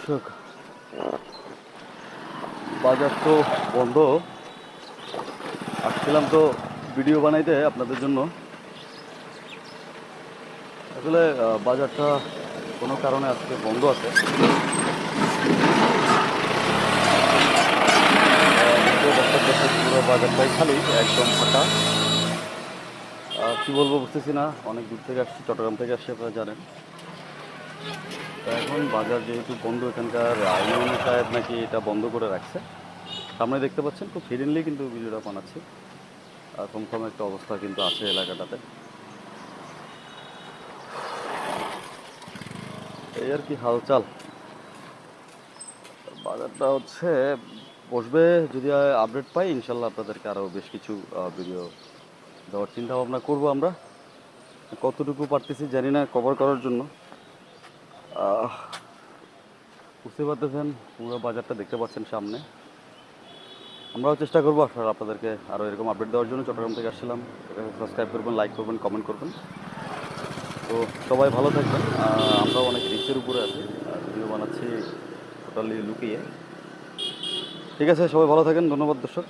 দর্শক, বাজার তো বন্ধ। আসছিলাম তো ভিডিও বানাইতে আপনাদের জন্য। আসলে বাজারটা কোনো কারণে আজকে বন্ধ আছে। পুরো বাজারটাই খালি, একদম ফাঁকা। কি বলবো বুঝতেছি না, অনেক দূর থেকে আসছি, চট্টগ্রাম থেকে আসছি, আপনারা জানেন। তো এখন বাজার যেহেতু বন্ধ, এখানকার ইউনো সাহেব নাকি এটা বন্ধ করে রাখছে। সামনে দেখতে পাচ্ছেন, খুব হিডেনলি কিন্তু ভিডিওটা বানাচ্ছি। থমথম একটা অবস্থা কিন্তু আছে এলাকাটাতে। এই আর কি হালচাল। বাজারটা হচ্ছে বসবে, যদি আপডেট পাই ইনশাল্লাহ আপনাদেরকে আরও বেশ কিছু ভিডিও দেওয়ার চিন্তা ভাবনা করবো আমরা। কতটুকু পারতেছি জানি না কভার করার জন্য। বুঝতে পারতেছেন, পুরো বাজারটা দেখতে পাচ্ছেন সামনে। আমরাও চেষ্টা করবো আপনাদেরকে আরও এরকম আপডেট দেওয়ার জন্য। চট্টগ্রাম থেকে আসছিলাম। সাবস্ক্রাইব করবেন, লাইক করবেন, কমেন্ট করবেন। তো সবাই ভালো থাকবেন। আমরাও অনেক রিস্কের উপরে আছি, ভিডিও বানাচ্ছি টোটালি লুকিয়ে। ঠিক আছে, সবাই ভালো থাকেন। ধন্যবাদ দর্শক।